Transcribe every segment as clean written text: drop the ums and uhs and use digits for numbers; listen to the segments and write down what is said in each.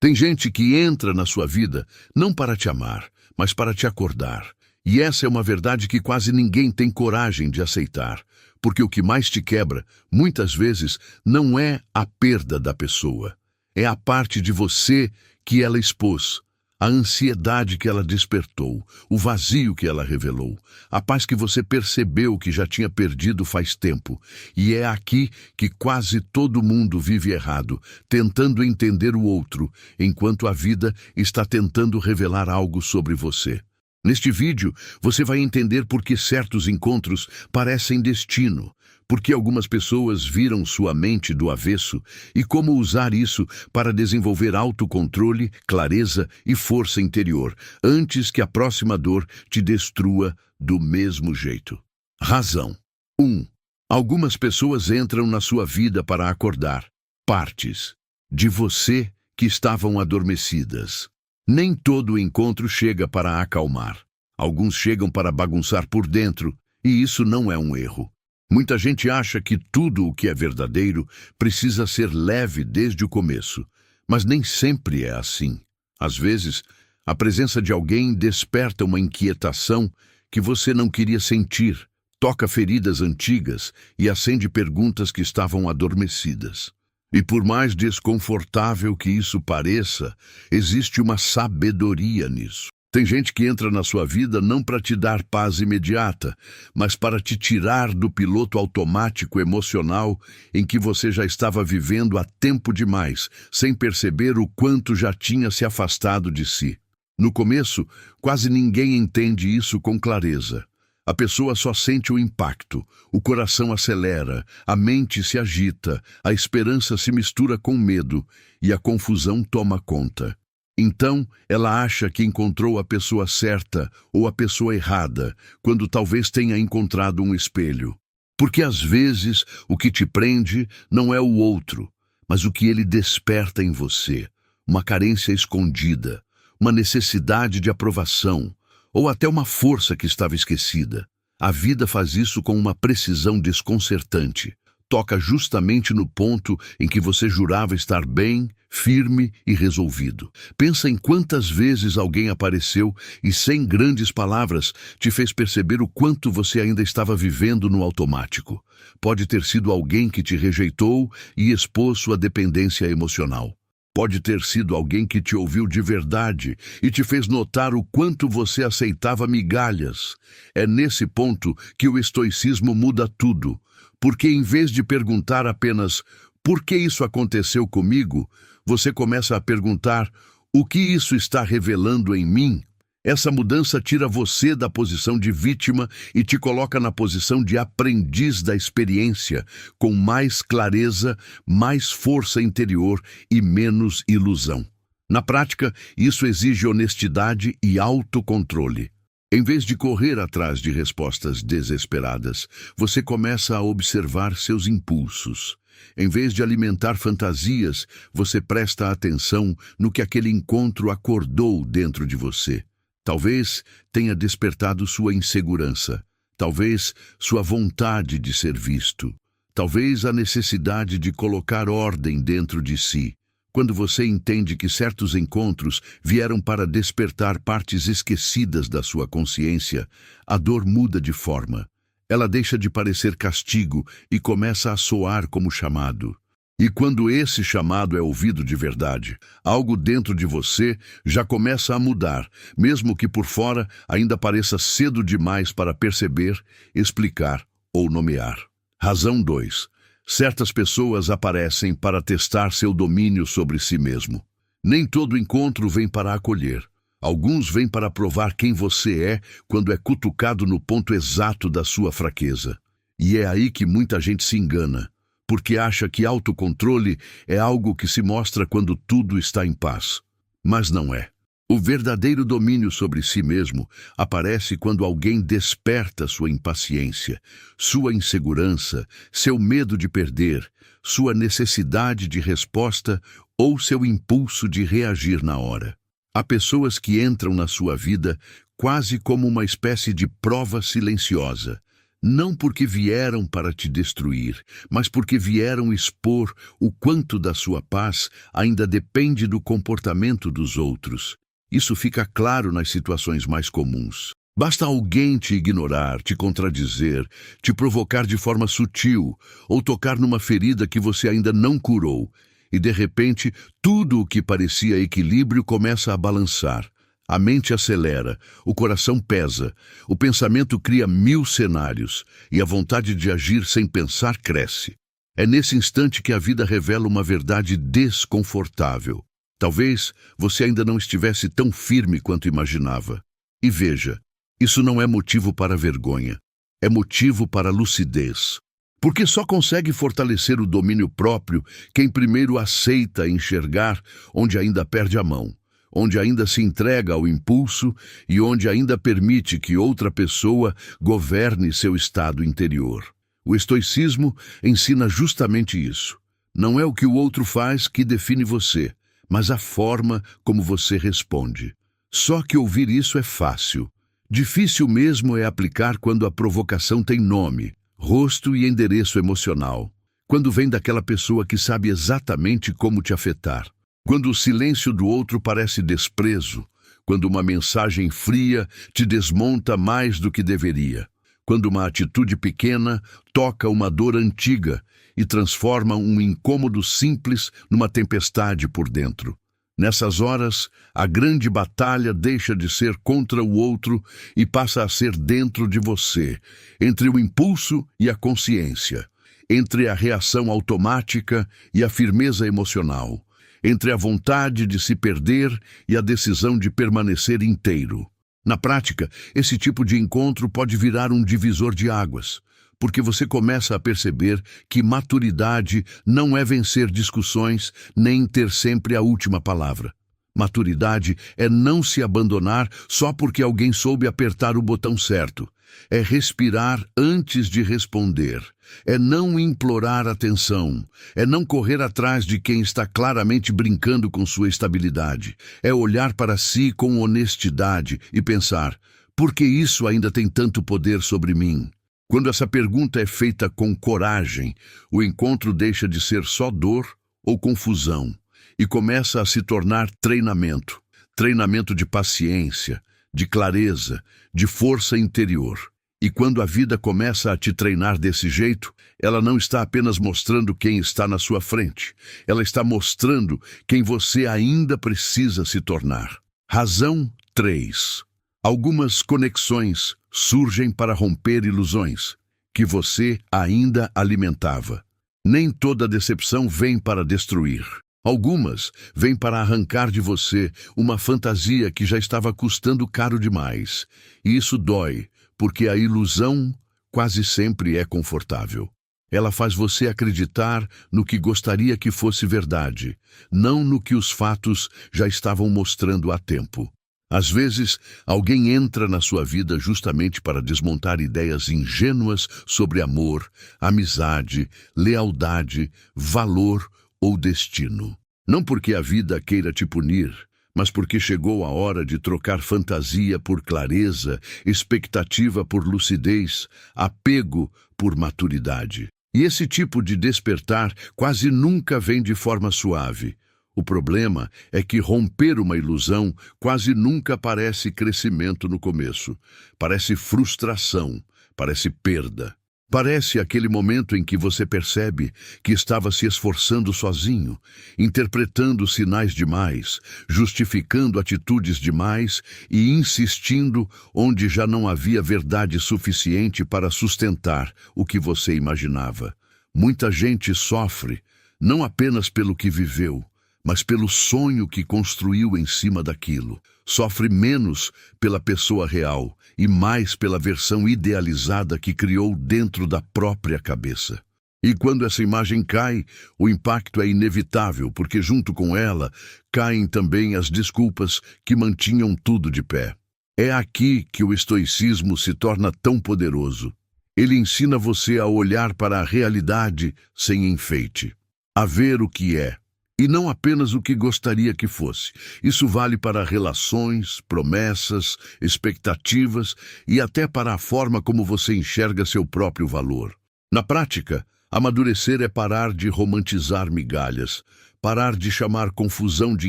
Tem gente que entra na sua vida não para te amar, mas para te acordar. E essa é uma verdade que quase ninguém tem coragem de aceitar, porque o que mais te quebra, muitas vezes, não é a perda da pessoa. É a parte de você que ela expôs, a ansiedade que ela despertou, o vazio que ela revelou, a paz que você percebeu que já tinha perdido faz tempo. E é aqui que quase todo mundo vive errado, tentando entender o outro, enquanto a vida está tentando revelar algo sobre você. Neste vídeo, você vai entender por que certos encontros parecem destino, por que algumas pessoas viram sua mente do avesso e como usar isso para desenvolver autocontrole, clareza e força interior, antes que a próxima dor te destrua do mesmo jeito. Razão 1. Algumas pessoas entram na sua vida para acordar partes de você que estavam adormecidas. Nem todo encontro chega para acalmar. Alguns chegam para bagunçar por dentro, e isso não é um erro. Muita gente acha que tudo o que é verdadeiro precisa ser leve desde o começo, mas nem sempre é assim. Às vezes, a presença de alguém desperta uma inquietação que você não queria sentir, toca feridas antigas e acende perguntas que estavam adormecidas. E por mais desconfortável que isso pareça, existe uma sabedoria nisso. Tem gente que entra na sua vida não para te dar paz imediata, mas para te tirar do piloto automático emocional em que você já estava vivendo há tempo demais, sem perceber o quanto já tinha se afastado de si. No começo, quase ninguém entende isso com clareza. A pessoa só sente o impacto, o coração acelera, a mente se agita, a esperança se mistura com medo e a confusão toma conta. Então, ela acha que encontrou a pessoa certa ou a pessoa errada, quando talvez tenha encontrado um espelho. Porque às vezes o que te prende não é o outro, mas o que ele desperta em você, uma carência escondida, uma necessidade de aprovação, ou até uma força que estava esquecida. A vida faz isso com uma precisão desconcertante. Toca justamente no ponto em que você jurava estar bem, firme e resolvido. Pensa em quantas vezes alguém apareceu e, sem grandes palavras, te fez perceber o quanto você ainda estava vivendo no automático. Pode ter sido alguém que te rejeitou e expôs sua dependência emocional. Pode ter sido alguém que te ouviu de verdade e te fez notar o quanto você aceitava migalhas. É nesse ponto que o estoicismo muda tudo, porque em vez de perguntar apenas "por que isso aconteceu comigo?", você começa a perguntar "o que isso está revelando em mim?". Essa mudança tira você da posição de vítima e te coloca na posição de aprendiz da experiência, com mais clareza, mais força interior e menos ilusão. Na prática, isso exige honestidade e autocontrole. Em vez de correr atrás de respostas desesperadas, você começa a observar seus impulsos. Em vez de alimentar fantasias, você presta atenção no que aquele encontro acordou dentro de você. Talvez tenha despertado sua insegurança, talvez sua vontade de ser visto, talvez a necessidade de colocar ordem dentro de si. Quando você entende que certos encontros vieram para despertar partes esquecidas da sua consciência, a dor muda de forma. Ela deixa de parecer castigo e começa a soar como chamado. E quando esse chamado é ouvido de verdade, algo dentro de você já começa a mudar, mesmo que por fora ainda pareça cedo demais para perceber, explicar ou nomear. Razão 2. Certas pessoas aparecem para testar seu domínio sobre si mesmo. Nem todo encontro vem para acolher. Alguns vêm para provar quem você é quando é cutucado no ponto exato da sua fraqueza. E é aí que muita gente se engana, porque acha que autocontrole é algo que se mostra quando tudo está em paz. Mas não é. O verdadeiro domínio sobre si mesmo aparece quando alguém desperta sua impaciência, sua insegurança, seu medo de perder, sua necessidade de resposta ou seu impulso de reagir na hora. Há pessoas que entram na sua vida quase como uma espécie de prova silenciosa. não porque vieram para te destruir, mas porque vieram expor o quanto da sua paz ainda depende do comportamento dos outros. Isso fica claro nas situações mais comuns. Basta alguém te ignorar, te contradizer, te provocar de forma sutil ou tocar numa ferida que você ainda não curou, e de repente tudo o que parecia equilíbrio começa a balançar. A mente acelera, o coração pesa, o pensamento cria 1000 cenários e a vontade de agir sem pensar cresce. É nesse instante que a vida revela uma verdade desconfortável. Talvez você ainda não estivesse tão firme quanto imaginava. E veja, isso não é motivo para vergonha, é motivo para lucidez. Porque só consegue fortalecer o domínio próprio quem primeiro aceita enxergar onde ainda perde a mão, onde ainda se entrega ao impulso e onde ainda permite que outra pessoa governe seu estado interior. O estoicismo ensina justamente isso. Não é o que o outro faz que define você, mas a forma como você responde. Só que ouvir isso é fácil. Difícil mesmo é aplicar quando a provocação tem nome, rosto e endereço emocional. Quando vem daquela pessoa que sabe exatamente como te afetar. Quando o silêncio do outro parece desprezo, quando uma mensagem fria te desmonta mais do que deveria, quando uma atitude pequena toca uma dor antiga e transforma um incômodo simples numa tempestade por dentro. Nessas horas, a grande batalha deixa de ser contra o outro e passa a ser dentro de você, entre o impulso e a consciência, entre a reação automática e a firmeza emocional, entre a vontade de se perder e a decisão de permanecer inteiro. Na prática, esse tipo de encontro pode virar um divisor de águas, porque você começa a perceber que maturidade não é vencer discussões nem ter sempre a última palavra. Maturidade é não se abandonar só porque alguém soube apertar o botão certo. É respirar antes de responder. É não implorar atenção. É não correr atrás de quem está claramente brincando com sua estabilidade. É olhar para si com honestidade e pensar: por que isso ainda tem tanto poder sobre mim? Quando essa pergunta é feita com coragem, o encontro deixa de ser só dor ou confusão e começa a se tornar treinamento. Treinamento de paciência, de clareza, de força interior. E quando a vida começa a te treinar desse jeito, ela não está apenas mostrando quem está na sua frente, ela está mostrando quem você ainda precisa se tornar. Razão 3. Algumas conexões surgem para romper ilusões que você ainda alimentava. Nem toda decepção vem para destruir. Algumas vêm para arrancar de você uma fantasia que já estava custando caro demais. E isso dói, porque a ilusão quase sempre é confortável. Ela faz você acreditar no que gostaria que fosse verdade, não no que os fatos já estavam mostrando há tempo. Às vezes, alguém entra na sua vida justamente para desmontar ideias ingênuas sobre amor, amizade, lealdade, valor ou destino. Não porque a vida queira te punir, mas porque chegou a hora de trocar fantasia por clareza, expectativa por lucidez, apego por maturidade. E esse tipo de despertar quase nunca vem de forma suave. O problema é que romper uma ilusão quase nunca parece crescimento no começo. Parece frustração, parece perda. Parece aquele momento em que você percebe que estava se esforçando sozinho, interpretando sinais demais, justificando atitudes demais e insistindo onde já não havia verdade suficiente para sustentar o que você imaginava. Muita gente sofre, não apenas pelo que viveu, mas pelo sonho que construiu em cima daquilo. Sofre menos pela pessoa real e mais pela versão idealizada que criou dentro da própria cabeça. E quando essa imagem cai, o impacto é inevitável, porque junto com ela caem também as desculpas que mantinham tudo de pé. É aqui que o estoicismo se torna tão poderoso. Ele ensina você a olhar para a realidade sem enfeite, a ver o que é, e não apenas o que gostaria que fosse. Isso vale para relações, promessas, expectativas e até para a forma como você enxerga seu próprio valor. Na prática, amadurecer é parar de romantizar migalhas, parar de chamar confusão de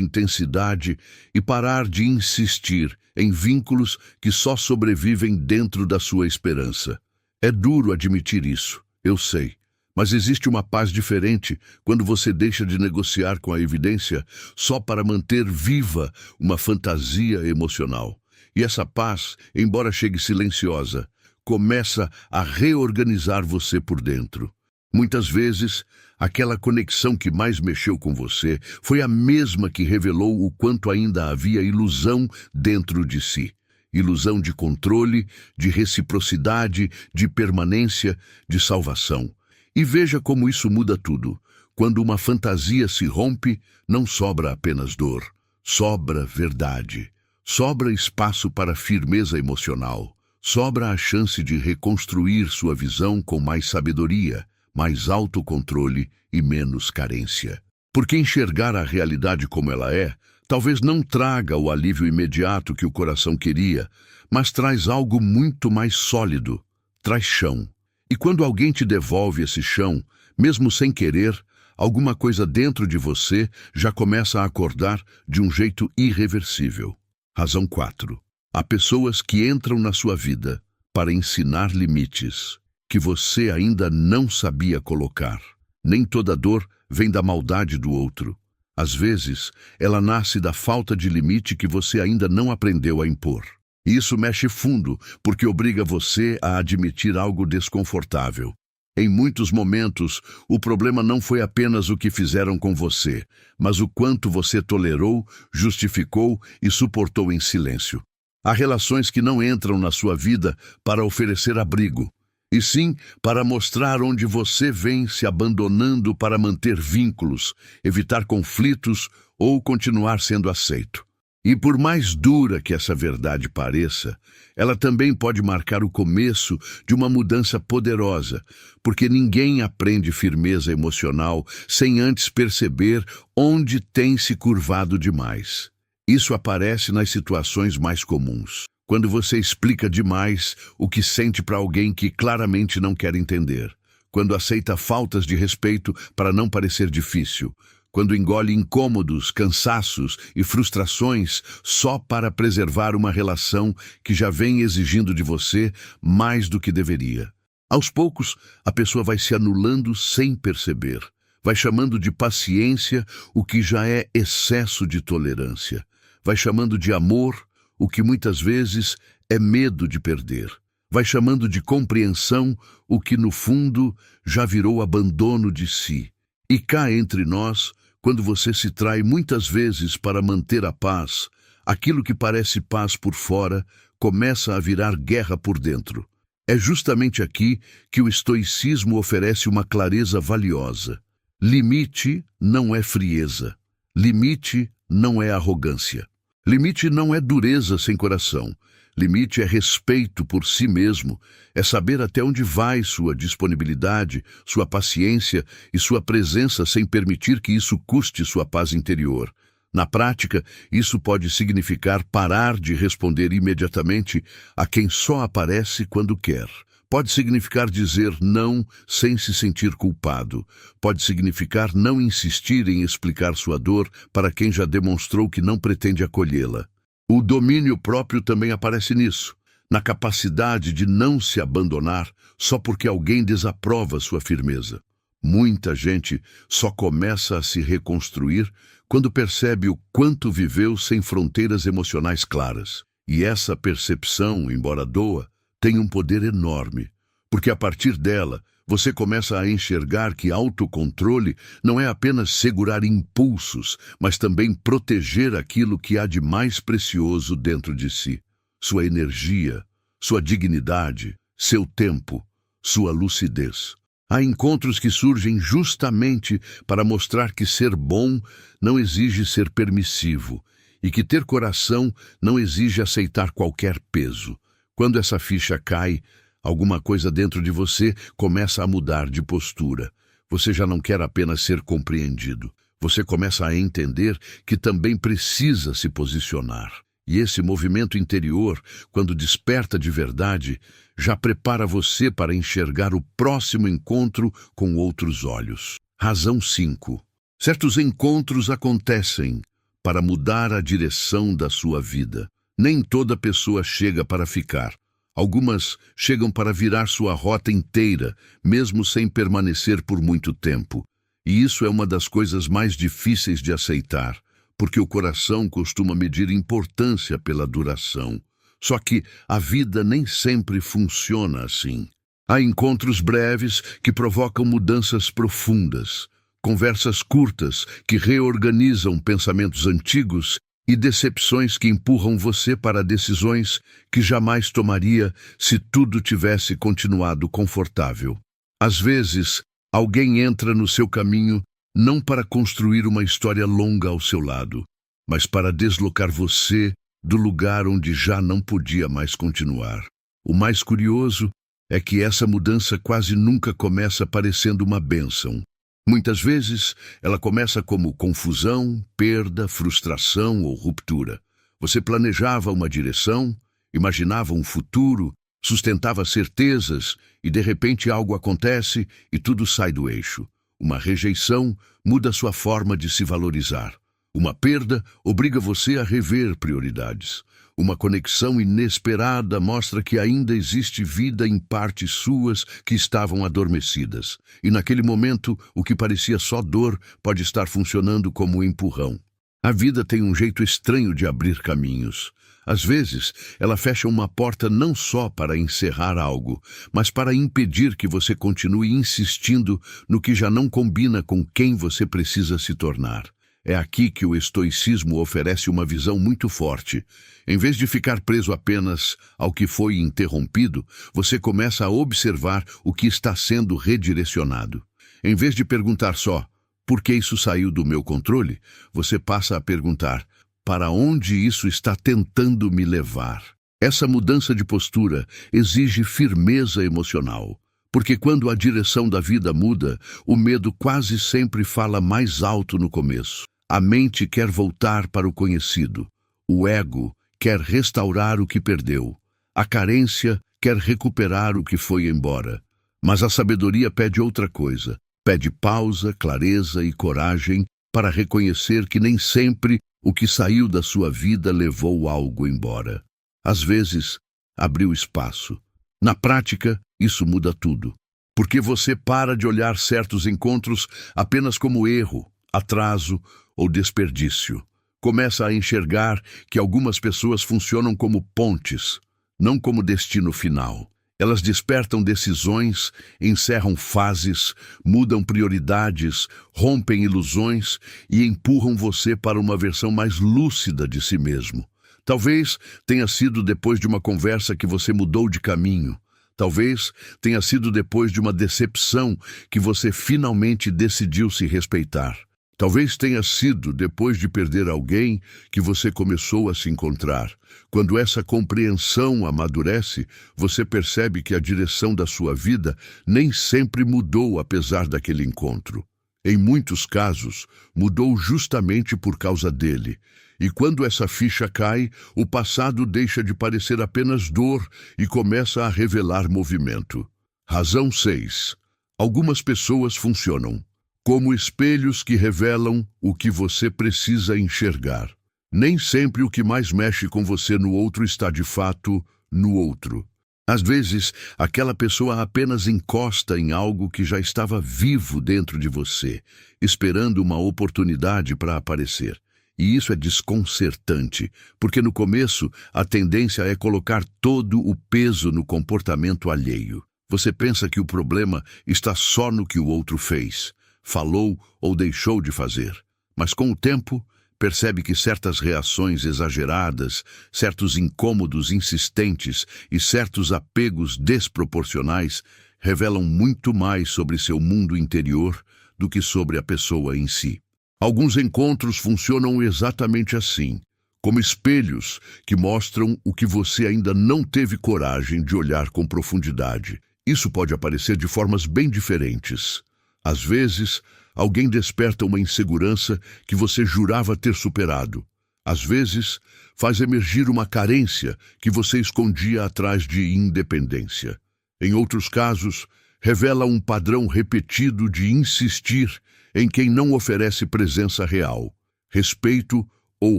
intensidade e parar de insistir em vínculos que só sobrevivem dentro da sua esperança. É duro admitir isso, eu sei. Mas existe uma paz diferente quando você deixa de negociar com a evidência só para manter viva uma fantasia emocional. E essa paz, embora chegue silenciosa, começa a reorganizar você por dentro. Muitas vezes, aquela conexão que mais mexeu com você foi a mesma que revelou o quanto ainda havia ilusão dentro de si. Ilusão de controle, de reciprocidade, de permanência, de salvação. E veja como isso muda tudo. Quando uma fantasia se rompe, não sobra apenas dor, sobra verdade. Sobra espaço para firmeza emocional. Sobra a chance de reconstruir sua visão com mais sabedoria, mais autocontrole e menos carência. Porque enxergar a realidade como ela é, talvez não traga o alívio imediato que o coração queria, mas traz algo muito mais sólido, traz chão. E quando alguém te devolve esse chão, mesmo sem querer, alguma coisa dentro de você já começa a acordar de um jeito irreversível. Razão 4. Há pessoas que entram na sua vida para ensinar limites que você ainda não sabia colocar. Nem toda dor vem da maldade do outro. Às vezes, ela nasce da falta de limite que você ainda não aprendeu a impor. E isso mexe fundo, porque obriga você a admitir algo desconfortável. Em muitos momentos, o problema não foi apenas o que fizeram com você, mas o quanto você tolerou, justificou e suportou em silêncio. Há relações que não entram na sua vida para oferecer abrigo, e sim para mostrar onde você vem se abandonando para manter vínculos, evitar conflitos ou continuar sendo aceito. E por mais dura que essa verdade pareça, ela também pode marcar o começo de uma mudança poderosa, porque ninguém aprende firmeza emocional sem antes perceber onde tem se curvado demais. Isso aparece nas situações mais comuns, quando você explica demais o que sente para alguém que claramente não quer entender, quando aceita faltas de respeito para não parecer difícil, quando engole incômodos, cansaços e frustrações só para preservar uma relação que já vem exigindo de você mais do que deveria. Aos poucos, a pessoa vai se anulando sem perceber, vai chamando de paciência o que já é excesso de tolerância, vai chamando de amor o que muitas vezes é medo de perder, vai chamando de compreensão o que no fundo já virou abandono de si. E cá entre nós, quando você se trai muitas vezes para manter a paz, aquilo que parece paz por fora começa a virar guerra por dentro. É justamente aqui que o estoicismo oferece uma clareza valiosa. Limite não é frieza. Limite não é arrogância. Limite não é dureza sem coração. Limite é respeito por si mesmo, é saber até onde vai sua disponibilidade, sua paciência e sua presença sem permitir que isso custe sua paz interior. Na prática, isso pode significar parar de responder imediatamente a quem só aparece quando quer. Pode significar dizer não sem se sentir culpado. Pode significar não insistir em explicar sua dor para quem já demonstrou que não pretende acolhê-la. O domínio próprio também aparece nisso, na capacidade de não se abandonar só porque alguém desaprova sua firmeza. Muita gente só começa a se reconstruir quando percebe o quanto viveu sem fronteiras emocionais claras. E essa percepção, embora doa, tem um poder enorme, porque a partir dela, você começa a enxergar que autocontrole não é apenas segurar impulsos, mas também proteger aquilo que há de mais precioso dentro de si. Sua energia, sua dignidade, seu tempo, sua lucidez. Há encontros que surgem justamente para mostrar que ser bom não exige ser permissivo e que ter coração não exige aceitar qualquer peso. Quando essa ficha cai, alguma coisa dentro de você começa a mudar de postura. Você já não quer apenas ser compreendido. Você começa a entender que também precisa se posicionar. E esse movimento interior, quando desperta de verdade, já prepara você para enxergar o próximo encontro com outros olhos. Razão 5. Certos encontros acontecem para mudar a direção da sua vida. Nem toda pessoa chega para ficar. Algumas chegam para virar sua rota inteira, mesmo sem permanecer por muito tempo. E isso é uma das coisas mais difíceis de aceitar, porque o coração costuma medir importância pela duração. Só que a vida nem sempre funciona assim. Há encontros breves que provocam mudanças profundas, conversas curtas que reorganizam pensamentos antigos e decepções que empurram você para decisões que jamais tomaria se tudo tivesse continuado confortável. Às vezes, alguém entra no seu caminho não para construir uma história longa ao seu lado, mas para deslocar você do lugar onde já não podia mais continuar. O mais curioso é que essa mudança quase nunca começa parecendo uma bênção. Muitas vezes, ela começa como confusão, perda, frustração ou ruptura. Você planejava uma direção, imaginava um futuro, sustentava certezas e de repente algo acontece e tudo sai do eixo. Uma rejeição muda sua forma de se valorizar. Uma perda obriga você a rever prioridades. Uma conexão inesperada mostra que ainda existe vida em partes suas que estavam adormecidas. E naquele momento, o que parecia só dor pode estar funcionando como um empurrão. A vida tem um jeito estranho de abrir caminhos. Às vezes, ela fecha uma porta não só para encerrar algo, mas para impedir que você continue insistindo no que já não combina com quem você precisa se tornar. É aqui que o estoicismo oferece uma visão muito forte. Em vez de ficar preso apenas ao que foi interrompido, você começa a observar o que está sendo redirecionado. Em vez de perguntar só, por que isso saiu do meu controle? Você passa a perguntar, para onde isso está tentando me levar? Essa mudança de postura exige firmeza emocional. Porque quando a direção da vida muda, o medo quase sempre fala mais alto no começo. A mente quer voltar para o conhecido. O ego quer restaurar o que perdeu. A carência quer recuperar o que foi embora. Mas a sabedoria pede outra coisa. Pede pausa, clareza e coragem para reconhecer que nem sempre o que saiu da sua vida levou algo embora. Às vezes, abriu espaço. Na prática, isso muda tudo. Porque você para de olhar certos encontros apenas como erro, atraso ou desperdício. Começa a enxergar que algumas pessoas funcionam como pontes, não como destino final. Elas despertam decisões, encerram fases, mudam prioridades, rompem ilusões e empurram você para uma versão mais lúcida de si mesmo. Talvez tenha sido depois de uma conversa que você mudou de caminho. Talvez tenha sido depois de uma decepção que você finalmente decidiu se respeitar. Talvez tenha sido depois de perder alguém que você começou a se encontrar. Quando essa compreensão amadurece, você percebe que a direção da sua vida nem sempre mudou apesar daquele encontro. Em muitos casos, mudou justamente por causa dele. E quando essa ficha cai, o passado deixa de parecer apenas dor e começa a revelar movimento. Razão 6. Algumas pessoas funcionam como espelhos que revelam o que você precisa enxergar. Nem sempre o que mais mexe com você no outro está de fato no outro. Às vezes, aquela pessoa apenas encosta em algo que já estava vivo dentro de você, esperando uma oportunidade para aparecer. E isso é desconcertante, porque no começo a tendência é colocar todo o peso no comportamento alheio. Você pensa que o problema está só no que o outro fez, falou ou deixou de fazer. Mas com o tempo, percebe que certas reações exageradas, certos incômodos insistentes e certos apegos desproporcionais revelam muito mais sobre seu mundo interior do que sobre a pessoa em si. Alguns encontros funcionam exatamente assim, como espelhos que mostram o que você ainda não teve coragem de olhar com profundidade. Isso pode aparecer de formas bem diferentes. Às vezes, Alguém desperta uma insegurança que você jurava ter superado. Às vezes, faz emergir uma carência que você escondia atrás de independência. Em outros casos, revela um padrão repetido de insistir em quem não oferece presença real, respeito ou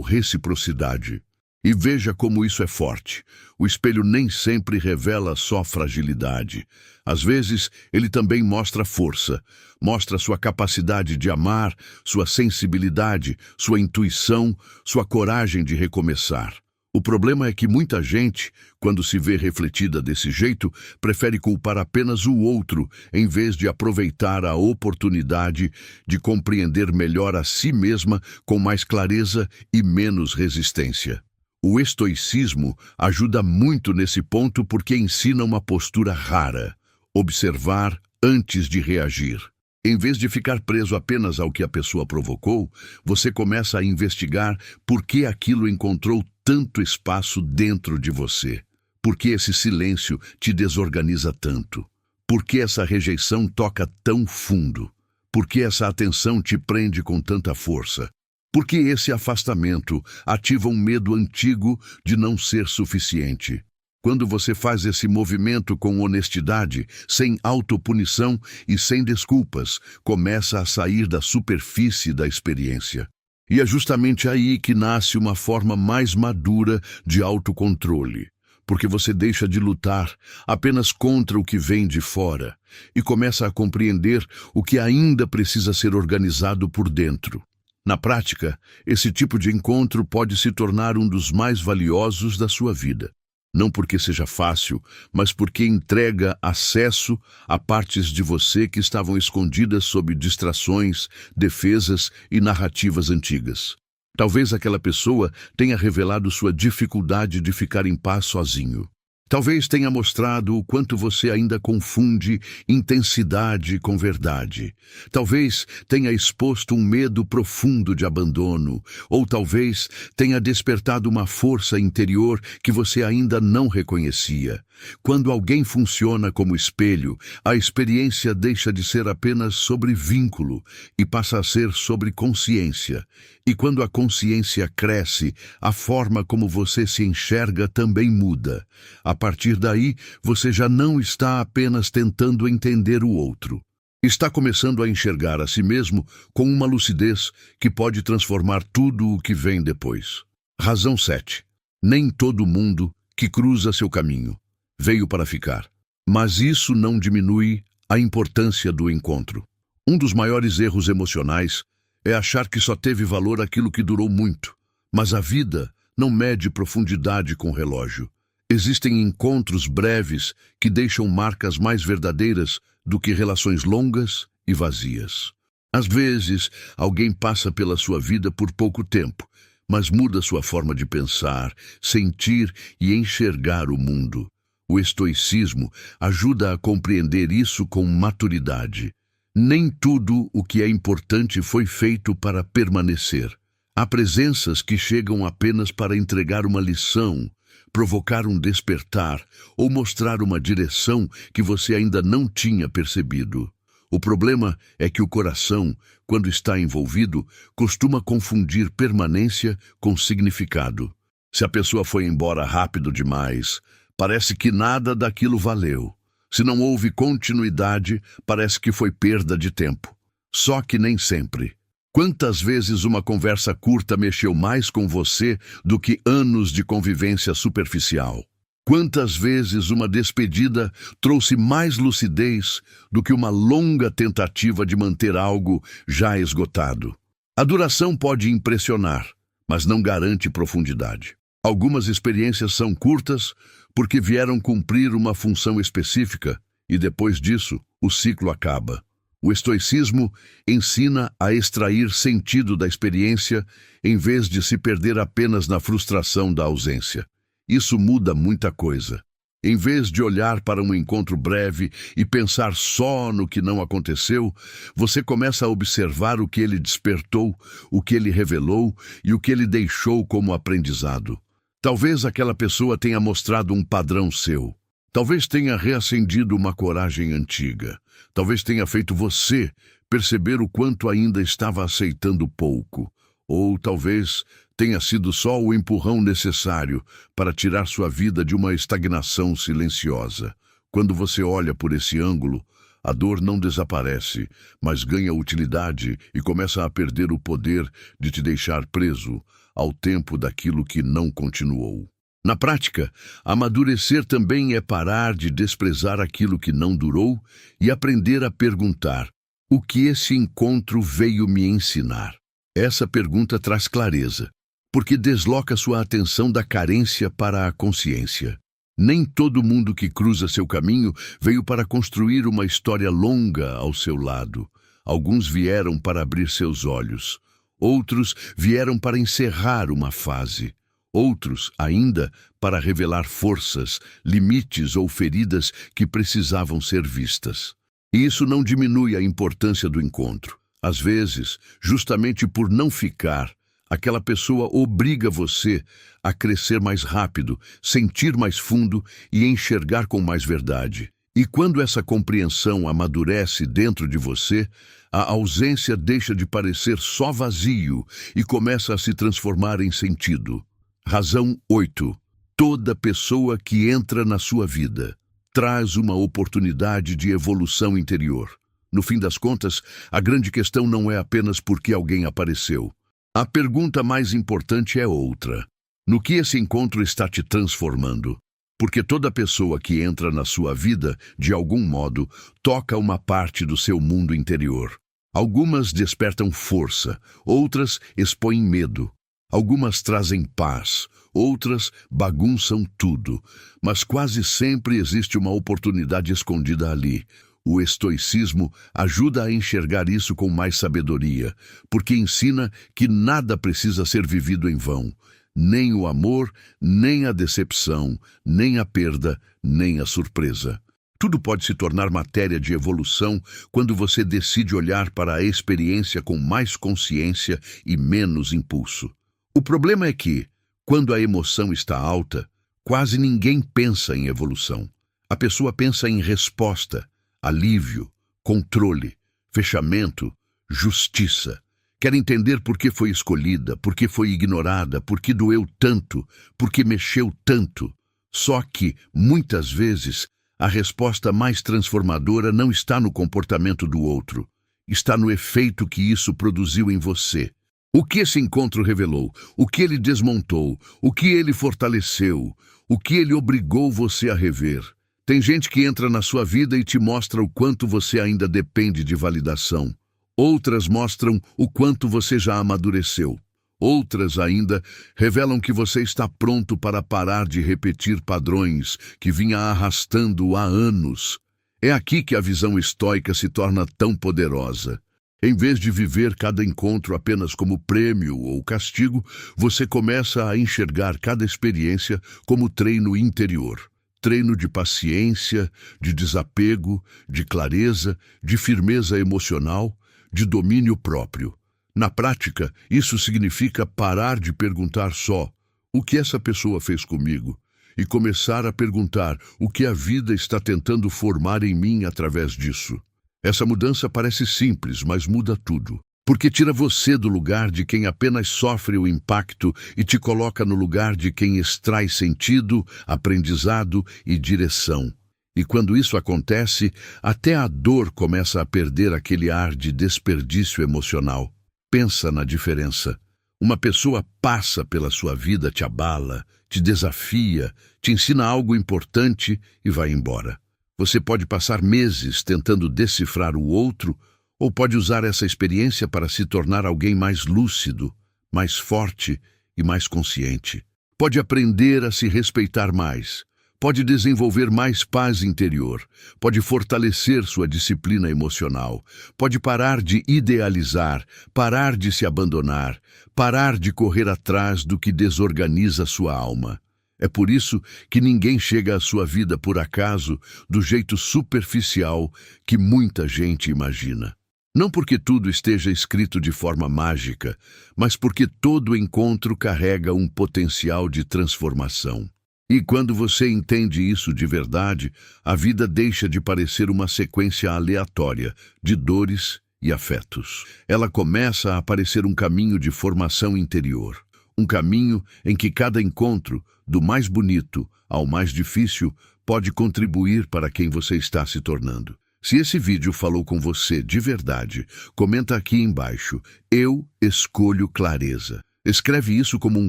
reciprocidade. E veja como isso é forte. O espelho nem sempre revela só fragilidade. Às vezes, ele também mostra força, mostra sua capacidade de amar, sua sensibilidade, sua intuição, sua coragem de recomeçar. O problema é que muita gente, quando se vê refletida desse jeito, prefere culpar apenas o outro, em vez de aproveitar a oportunidade de compreender melhor a si mesma com mais clareza e menos resistência. O estoicismo ajuda muito nesse ponto porque ensina uma postura rara: observar antes de reagir. Em vez de ficar preso apenas ao que a pessoa provocou, você começa a investigar por que aquilo encontrou tanto espaço dentro de você. Por que esse silêncio te desorganiza tanto? Por que essa rejeição toca tão fundo? Por que essa atenção te prende com tanta força? Porque esse afastamento ativa um medo antigo de não ser suficiente. Quando você faz esse movimento com honestidade, sem autopunição e sem desculpas, começa a sair da superfície da experiência. E é justamente aí que nasce uma forma mais madura de autocontrole, porque você deixa de lutar apenas contra o que vem de fora e começa a compreender o que ainda precisa ser organizado por dentro. Na prática, esse tipo de encontro pode se tornar um dos mais valiosos da sua vida. Não porque seja fácil, mas porque entrega acesso a partes de você que estavam escondidas sob distrações, defesas e narrativas antigas. Talvez aquela pessoa tenha revelado sua dificuldade de ficar em paz sozinho. Talvez tenha mostrado o quanto você ainda confunde intensidade com verdade. Talvez tenha exposto um medo profundo de abandono, ou talvez tenha despertado uma força interior que você ainda não reconhecia. Quando alguém funciona como espelho, a experiência deixa de ser apenas sobre vínculo e passa a ser sobre consciência. E quando a consciência cresce, a forma como você se enxerga também muda. A partir daí, você já não está apenas tentando entender o outro. Está começando a enxergar a si mesmo com uma lucidez que pode transformar tudo o que vem depois. Razão 7. Nem todo mundo que cruza seu caminho veio para ficar. Mas isso não diminui a importância do encontro. Um dos maiores erros emocionais é achar que só teve valor aquilo que durou muito. Mas a vida não mede profundidade com relógio. Existem encontros breves que deixam marcas mais verdadeiras do que relações longas e vazias. Às vezes, alguém passa pela sua vida por pouco tempo, mas muda sua forma de pensar, sentir e enxergar o mundo. O estoicismo ajuda a compreender isso com maturidade. Nem tudo o que é importante foi feito para permanecer. Há presenças que chegam apenas para entregar uma lição, provocar um despertar ou mostrar uma direção que você ainda não tinha percebido. O problema é que o coração, quando está envolvido, costuma confundir permanência com significado. Se a pessoa foi embora rápido demais, parece que nada daquilo valeu. Se não houve continuidade, parece que foi perda de tempo. Só que nem sempre. Quantas vezes uma conversa curta mexeu mais com você do que anos de convivência superficial? Quantas vezes uma despedida trouxe mais lucidez do que uma longa tentativa de manter algo já esgotado? A duração pode impressionar, mas não garante profundidade. Algumas experiências são curtas porque vieram cumprir uma função específica e depois disso o ciclo acaba. O estoicismo ensina a extrair sentido da experiência em vez de se perder apenas na frustração da ausência. Isso muda muita coisa. Em vez de olhar para um encontro breve e pensar só no que não aconteceu, você começa a observar o que ele despertou, o que ele revelou e o que ele deixou como aprendizado. Talvez aquela pessoa tenha mostrado um padrão seu. Talvez tenha reacendido uma coragem antiga. Talvez tenha feito você perceber o quanto ainda estava aceitando pouco, ou talvez tenha sido só o empurrão necessário para tirar sua vida de uma estagnação silenciosa. Quando você olha por esse ângulo, a dor não desaparece, mas ganha utilidade e começa a perder o poder de te deixar preso ao tempo daquilo que não continuou. Na prática, amadurecer também é parar de desprezar aquilo que não durou e aprender a perguntar: o que esse encontro veio me ensinar? Essa pergunta traz clareza, porque desloca sua atenção da carência para a consciência. Nem todo mundo que cruza seu caminho veio para construir uma história longa ao seu lado. Alguns vieram para abrir seus olhos. Outros vieram para encerrar uma fase. Outros, ainda, para revelar forças, limites ou feridas que precisavam ser vistas. E isso não diminui a importância do encontro. Às vezes, justamente por não ficar, aquela pessoa obriga você a crescer mais rápido, sentir mais fundo e enxergar com mais verdade. E quando essa compreensão amadurece dentro de você, a ausência deixa de parecer só vazio e começa a se transformar em sentido. Razão 8. Toda pessoa que entra na sua vida traz uma oportunidade de evolução interior. No fim das contas, a grande questão não é apenas por que alguém apareceu. A pergunta mais importante é outra. No que esse encontro está te transformando? Porque toda pessoa que entra na sua vida, de algum modo, toca uma parte do seu mundo interior. Algumas despertam força, outras expõem medo. Algumas trazem paz, outras bagunçam tudo. Mas quase sempre existe uma oportunidade escondida ali. O estoicismo ajuda a enxergar isso com mais sabedoria, porque ensina que nada precisa ser vivido em vão. Nem o amor, nem a decepção, nem a perda, nem a surpresa. Tudo pode se tornar matéria de evolução quando você decide olhar para a experiência com mais consciência e menos impulso. O problema é que, quando a emoção está alta, quase ninguém pensa em evolução. A pessoa pensa em resposta, alívio, controle, fechamento, justiça. Quer entender por que foi escolhida, por que foi ignorada, por que doeu tanto, por que mexeu tanto. Só que, muitas vezes, a resposta mais transformadora não está no comportamento do outro, está no efeito que isso produziu em você. O que esse encontro revelou, o que ele desmontou, o que ele fortaleceu, o que ele obrigou você a rever. Tem gente que entra na sua vida e te mostra o quanto você ainda depende de validação. Outras mostram o quanto você já amadureceu. Outras ainda revelam que você está pronto para parar de repetir padrões que vinha arrastando há anos. É aqui que a visão estoica se torna tão poderosa. Em vez de viver cada encontro apenas como prêmio ou castigo, você começa a enxergar cada experiência como treino interior. Treino de paciência, de desapego, de clareza, de firmeza emocional, de domínio próprio. Na prática, isso significa parar de perguntar só o que essa pessoa fez comigo e começar a perguntar o que a vida está tentando formar em mim através disso. Essa mudança parece simples, mas muda tudo. Porque tira você do lugar de quem apenas sofre o impacto e te coloca no lugar de quem extrai sentido, aprendizado e direção. E quando isso acontece, até a dor começa a perder aquele ar de desperdício emocional. Pensa na diferença. Uma pessoa passa pela sua vida, te abala, te desafia, te ensina algo importante e vai embora. Você pode passar meses tentando decifrar o outro, ou pode usar essa experiência para se tornar alguém mais lúcido, mais forte e mais consciente. Pode aprender a se respeitar mais. Pode desenvolver mais paz interior. Pode fortalecer sua disciplina emocional. Pode parar de idealizar, parar de se abandonar, parar de correr atrás do que desorganiza sua alma. É por isso que ninguém chega à sua vida por acaso, do jeito superficial que muita gente imagina. Não porque tudo esteja escrito de forma mágica, mas porque todo encontro carrega um potencial de transformação. E quando você entende isso de verdade, a vida deixa de parecer uma sequência aleatória de dores e afetos. Ela começa a aparecer um caminho de formação interior. Um caminho em que cada encontro, do mais bonito ao mais difícil, pode contribuir para quem você está se tornando. Se esse vídeo falou com você de verdade, comenta aqui embaixo: eu escolho clareza. Escreve isso como um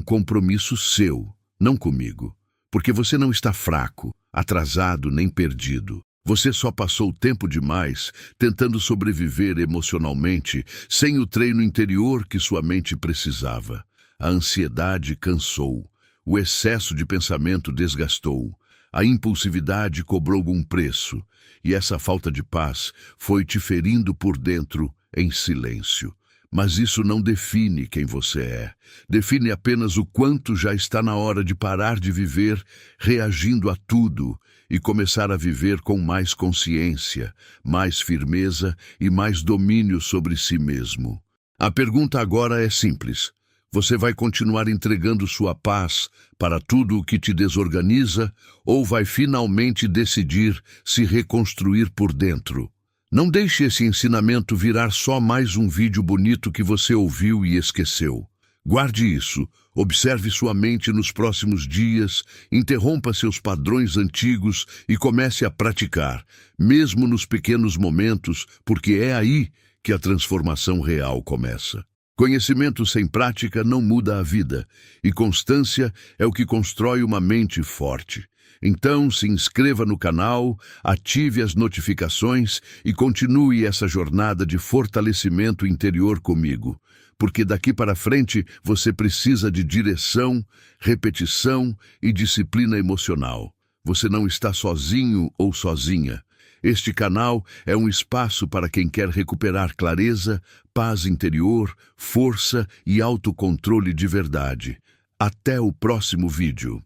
compromisso seu, não comigo. Porque você não está fraco, atrasado nem perdido. Você só passou tempo demais tentando sobreviver emocionalmente sem o treino interior que sua mente precisava. A ansiedade cansou, o excesso de pensamento desgastou, a impulsividade cobrou um preço, e essa falta de paz foi te ferindo por dentro em silêncio. Mas isso não define quem você é. Define apenas o quanto já está na hora de parar de viver reagindo a tudo e começar a viver com mais consciência, mais firmeza e mais domínio sobre si mesmo. A pergunta agora é simples. Você vai continuar entregando sua paz para tudo o que te desorganiza ou vai finalmente decidir se reconstruir por dentro? Não deixe esse ensinamento virar só mais um vídeo bonito que você ouviu e esqueceu. Guarde isso, observe sua mente nos próximos dias, interrompa seus padrões antigos e comece a praticar, mesmo nos pequenos momentos, porque é aí que a transformação real começa. Conhecimento sem prática não muda a vida, e constância é o que constrói uma mente forte. Então, se inscreva no canal, ative as notificações e continue essa jornada de fortalecimento interior comigo, porque daqui para frente você precisa de direção, repetição e disciplina emocional. Você não está sozinho ou sozinha. Este canal é um espaço para quem quer recuperar clareza, paz interior, força e autocontrole de verdade. Até o próximo vídeo.